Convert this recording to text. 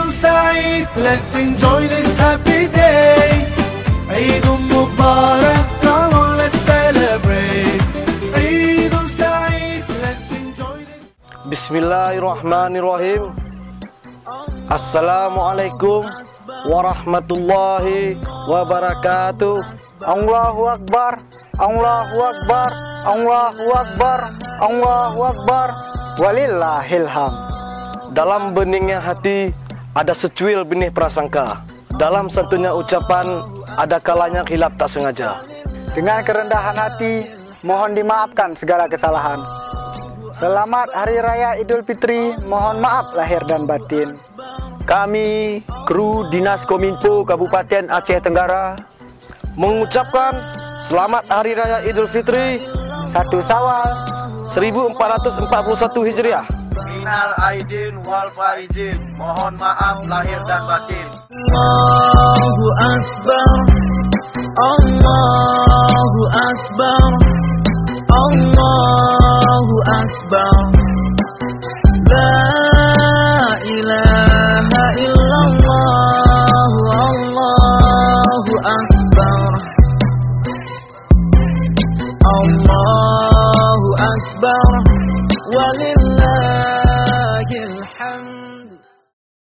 Eidul Saeed, let's enjoy this happy day. Eidul Mubarak, come on, let's celebrate. Eidul Saeed, let's enjoy this. Bismillahirrahmanirrahim. Assalamualaikum warahmatullahi wabarakatuh. Allahu Akbar, Allahu Akbar, Allahu Akbar, Allahu Akbar, walillahilham. Dalam beningnya hati ada secuil benih prasangka. Dalam santunnya ucapan ada kalanya hilap tak sengaja. Dengan kerendahan hati mohon dimaafkan segala kesalahan. Selamat Hari Raya Idul Fitri, mohon maaf lahir dan batin. Kami, kru Dinas Kominfo Kabupaten Aceh Tenggara, mengucapkan Selamat Hari Raya Idul Fitri 1 Syawal 1441 Hijriah. Minal aidin wal faizin, mohon maaf lahir dan batin. Allahu Akbar, Allahu Akbar, Allahu Akbar, La ilaha illallah, Allahu Akbar, Allahu Akbar.